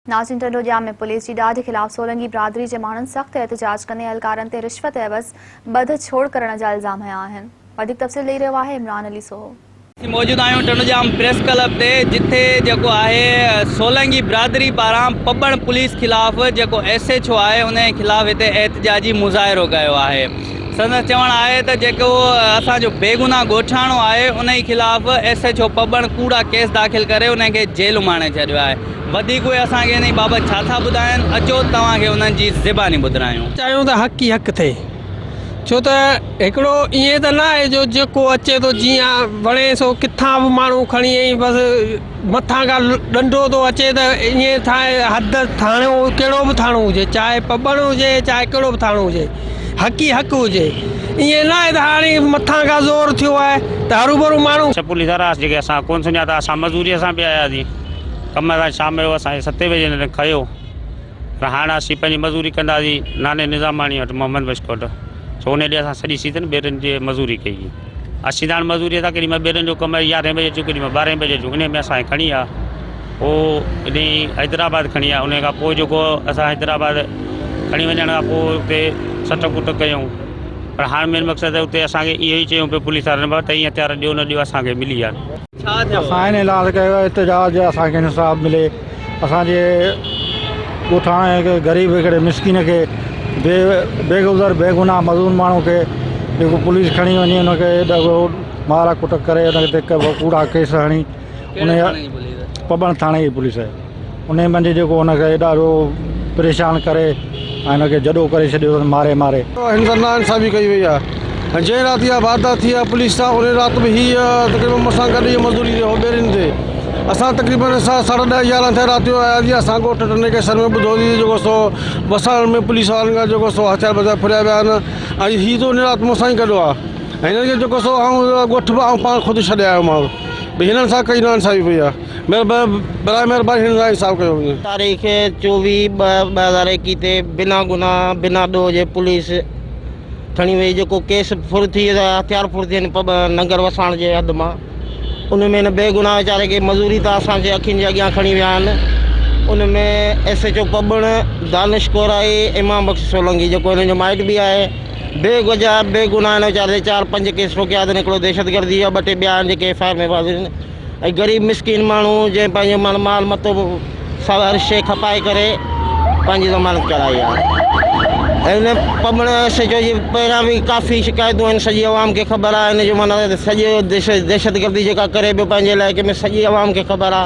नाज़रीन, टंडोजाम में पुलिस की डाह के खिलाफ सोलंगी बिरादरी के माण्हुनि सख्त एहतजाज कंदे एहलकारनि ते रिश्वत एवज़ बद छोड़ करण जा इल्ज़ाम हया आहिनि। वधीक तफ़सील ॾेई रहियो आहे इमरान अली सोहो। मौजूद आहियूं टंडोजाम प्रेस क्लब ते, जिथे जेको आहे सोलंगी बिरादरी पारां पबण पुलिस खिलाफ़ जेको SHO आहे उन खिलाफ़ हिते एहतजाजी मुज़ाहिरो कयो आहे। संदसि चवणु आहे त जेको असांजो बेगुनाह ॻोठाणो आहे उन खिलाफ़ SHO पबण कूड़ा केस दाख़िल करे उनखे जेल माणे छॾियो आहे। वधीक उहे असांखे इन बाबति छा था ॿुधाइनि, अचो तव्हांखे उन्हनि जी ज़बानी ॿुधायूं। चाहियूं त हक़ ई हक़ थिए, छो त हिकिड़ो ईअं त न आहे जो जेको अचे थो जीअं वणे सो किथां बि माण्हू खणी बसि मथां खां ॾंडो थो अचे त ईअं ठाहे हद थाणो कहिड़ो बि थाणो हुजे, चाहे पबण हुजे चाहे कहिड़ो बि थाणो हुजे, हक़ ई हक़ हुजे। ईअं न आहे त हाणे मथां खां ज़ोर थियो आहे त हरू भरू माण्हू पुलिस वारा जेके असां कोन सुञाता, असां मज़दूरीअ सां बि आयासीं, कम सां शाम जो असांखे 7 बजे खयो पर हाणे असीं पंहिंजी मज़दूरी कंदासीं नाने निज़ामानी वटि मोहम्मद बशकोट। छो उन ॾींहुं असां सॼी सीज़न ॿेरनि जी मज़दूरी कई। असीं त हाणे मज़दूरी था केॾी महिल ॿेरनि जो कमु 11 बजे अचूं, केॾी महिल 12 बजे अचूं, इन में असांखे खणी आहे पोइ इन हैदराबाद खणी आहे। उन खां पोइ जेको असां हैदराबाद खणी वञण खां पोइ उते सट कुट कयूं, पर हाणे मेन मक़सदु उते असांखे इहो ई चयूं पियो पुलिस वारनि त हीअं हथियार ॾियो न ॾियो असांखे मिली आहे। छा थियो? असां इन इलाज कयो एहतजाज असांखे इंसाफ़ मिले, असांजे ॻोठाणे ग़रीब हिकिड़े मिसकिन खे बेगुज़र बेगुनाह मज़ून माण्हू खे जेको पुलिस खणी वञे उनखे ॾाढो मारा कुट करे उनखे कूड़ा केस हणी उन पबण थाणे जी पुलिस आहे उन मंझि जेको उनखे ॾाढो परेशान करे ऐं हिनखे जॾो करे छॾियो मारे इंसाफ़ी कई वई आहे। जंहिं राति इहा वारदात थी आहे पुलिस सां, उन राति में हीअ तक़रीबन मूंसां गॾु इहा मज़दूरी ॿेरिनि ते असां तक़रीबन 10:30-11 थिया राति जो आयासीं। असां ॻोठ टंडे के सर में ॿुधोसीं जेको सो बसाइण में पुलिस वारनि खां जेको सो हथियार बचाए फुरिया विया आहिनि ऐं हीअ त उन राति मूंसां ई गॾु आहे ऐं हिनखे जेको सो ॻोठ बि पाण ख़ुदि छॾे आयो मां भई हिननि सां कई नाइंसाफ़ी पई आहे। बराए महिरबानी हिन सां इंसाफ़ कयो वञे। तारीख़ 24/2021 ते बिना गुनाह बिना ॾोह जे पुलिस खणी वई, जेको केस फुर थी हथियार फुर थी नंगर वसाइण जे हद मां। उन में न बेगुनाह वीचारे खे मज़ूरी था असांजे अखियुनि जे अॻियां खणी विया आहिनि। उन में SHO पबण दानिश कोराई इमाम बख़्श सोलंगी जेको हिन जो माइट बि आहे, बेवजह बेगुनाह हिन वीचारे 4-5 केस ठोकिया अथनि। हिकिड़ो दहशतगर्दी आहे, 2 टे ॿिया आहिनि जेके FIR में बाज़ आहिनि ऐं ग़रीब मिसकिन माण्हू जंहिं पंहिंजो माल मतो हर शइ खपाए करे पंहिंजी ज़मानत कराई आहे। ऐं हिन पबण SHO जी पहिरियां बि काफ़ी शिकायतूं आहिनि, सॼी आवाम खे ख़बर आहे। हिन जो माना सॼो दहशतगर्दी जेका करे पियो पंहिंजे इलाइक़े में सॼी आवाम खे ख़बर आहे।